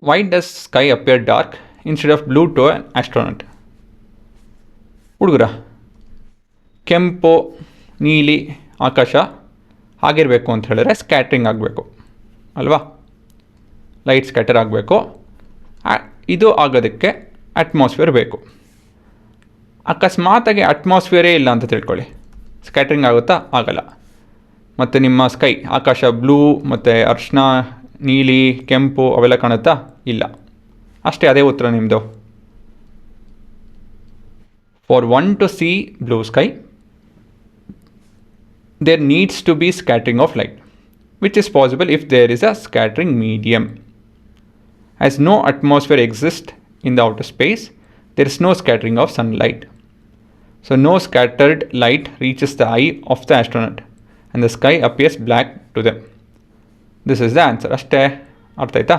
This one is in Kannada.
Y does sky appear dark instead of blue to an astronaut? ಹುಡುಗರ, ಕೆಂಪು ನೀಲಿ ಆಕಾಶ ಆಗಿರಬೇಕು ಅಂತ ಹೇಳಿದ್ರೆ ಸ್ಕ್ಯಾಟ್ರಿಂಗ್ ಆಗಬೇಕು ಅಲ್ವಾ? ಲೈಟ್ ಸ್ಕ್ಯಾಟರ್ ಆಗಬೇಕು. ಇದು ಆಗೋದಕ್ಕೆ ಅಟ್ಮಾಸ್ಫಿಯರ್ ಬೇಕು. ಅಕಸ್ಮಾತಾಗಿ ಅಟ್ಮಾಸ್ಫಿಯರೇ ಇಲ್ಲ ಅಂತ ತಿಳ್ಕೊಳ್ಳಿ, ಸ್ಕ್ಯಾಟ್ರಿಂಗ್ ಆಗುತ್ತಾ? ಆಗಲ್ಲ. ಮತ್ತು ನಿಮ್ಮ ಸ್ಕೈ ಆಕಾಶ ಬ್ಲೂ ಮತ್ತು ಅರ್ಶಿನ ನೀಲಿ ಕೆಂಪು ಅವೆಲ್ಲ ಕಾಣುತ್ತಾ? ಇಲ್ಲ. ಅಷ್ಟೇ, ಅದೇ ಉತ್ತರ ನಿಮ್ಮದು. For one to see blue sky there needs to be scattering of light, which is possible if there is a scattering medium. As no atmosphere exists in the outer space, there is no scattering of sunlight. So no scattered light reaches the eye of the astronaut and the sky appears black to them. This is the answer. ಅಷ್ಟೇ, ಅರ್ಥ ಆಯ್ತಾ?